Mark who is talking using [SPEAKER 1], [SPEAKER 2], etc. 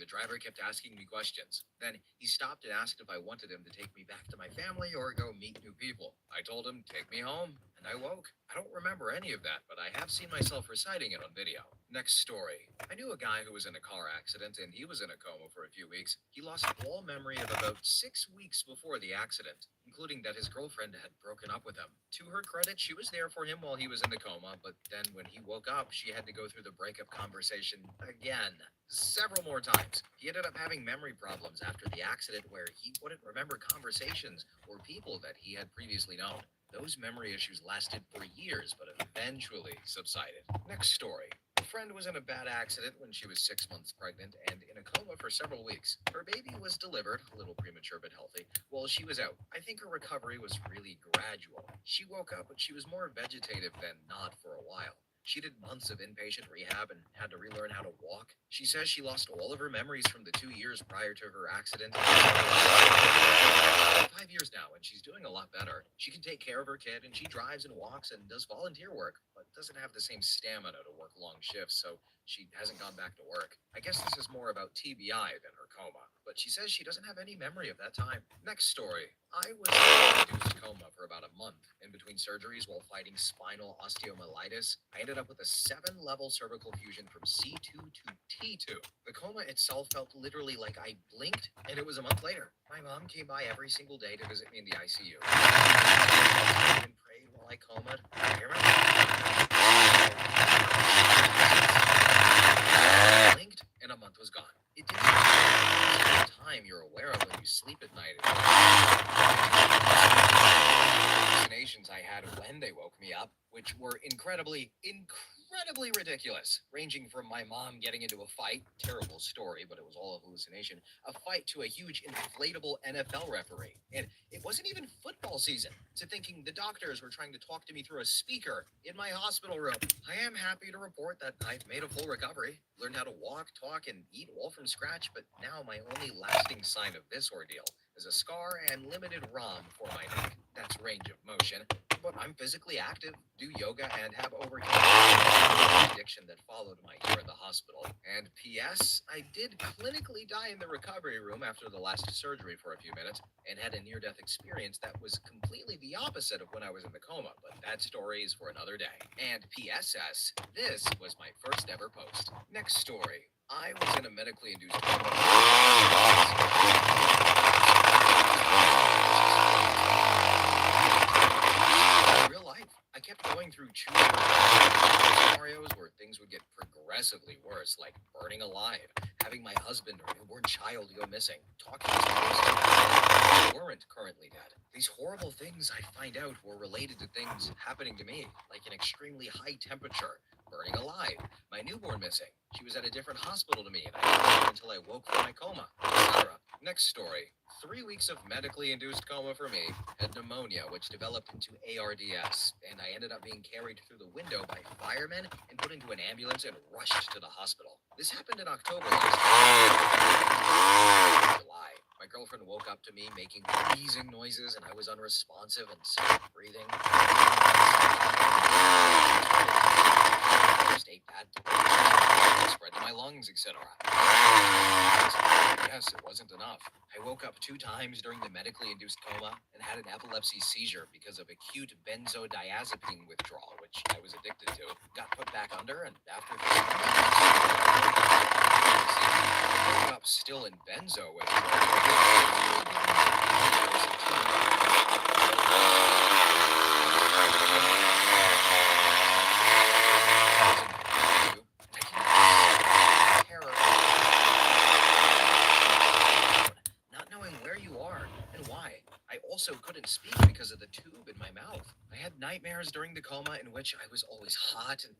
[SPEAKER 1] the driver kept asking me questions. Then he stopped and asked if I wanted him to take me back to my family or go meet new people. I told him, take me home, and I woke. I don't remember any of that, but I have seen myself reciting it on video. Next story. I knew a guy who was in a car accident, and he was in a coma for a few weeks. He lost all memory of about 6 weeks before the accident, including that his girlfriend had broken up with him. To her credit, she was there for him while he was in the coma, but then when he woke up, she had to go through the breakup conversation again. Several more times. He ended up having memory problems after the accident where he wouldn't remember conversations or people that he had previously known. Those memory issues lasted for years, but eventually subsided. Next story. A friend was in a bad accident when she was 6 months pregnant and in a coma for several weeks. Her baby was delivered, a little premature but healthy, while she was out. I think her recovery was really gradual. She woke up, but she was more vegetative than not for a while. She did months of inpatient rehab and had to relearn how to walk. She says she lost all of her memories from the 2 years prior to her accident. 5 years now, and she's doing a lot better. She can take care of her kid, and she drives and walks and does volunteer work, but doesn't have the same stamina to work long shifts, so she hasn't gone back to work. I guess this is more about TBI than her coma, but she says she doesn't have any memory of that time. Next story. I was in a induced coma for about a month in between surgeries while fighting spinal osteomyelitis. I ended up with a 7-level cervical fusion from C2 to T2. The coma itself felt literally like I blinked and it was a month later. My mom came by every single day to visit me in the ICU. And prayed while I comaed. Hear me? Blinked and a month was gone. It didn't take time you're aware of when you sleep at night. Hallucinations I had when they woke me up, which were incredibly ridiculous, ranging from my mom getting into a fight, terrible story, but it was all a hallucination, a fight to a huge inflatable NFL referee. And it wasn't even football season, to thinking the doctors were trying to talk to me through a speaker in my hospital room. I am happy to report that I've made a full recovery, learned how to walk, talk, and eat all from scratch, but now my only lasting sign of this ordeal is a scar and limited ROM for my neck. That's range of motion. But I'm physically active, do yoga, and have overcome the addiction that followed my year in the hospital. And P.S., I did clinically die in the recovery room after the last surgery for a few minutes and had a near-death experience that was completely the opposite of when I was in the coma, but that story is for another day. And P.S.S., this was my first ever post. Next story. I was in a medically induced coma. Real life. I kept going through scenarios where things would get progressively worse, like burning alive, having my husband or newborn child go missing, talking to those who weren't currently dead. These horrible things I find out were related to things happening to me, like an extremely high temperature, burning alive, my newborn missing. She was at a different hospital to me, and I didn't know until I woke from my coma, etc. Next story. 3 weeks of medically induced coma for me, had pneumonia, which developed into ARDS, and I ended up being carried through the window by firemen and put into an ambulance and rushed to the hospital. This happened in October last year. July. My girlfriend woke up to me making wheezing noises, and I was unresponsive and stopped breathing. Just ate bad spread to my lungs, etc. Yes, it wasn't enough. I woke up 2 times during the medically induced coma and had an epilepsy seizure because of acute benzodiazepine withdrawal, which I was addicted to. Got put back under, and after 3 I woke up still in benzo not knowing where you are and why. I also couldn't speak because of the tube in my mouth. I had nightmares during the coma in which I was always hot and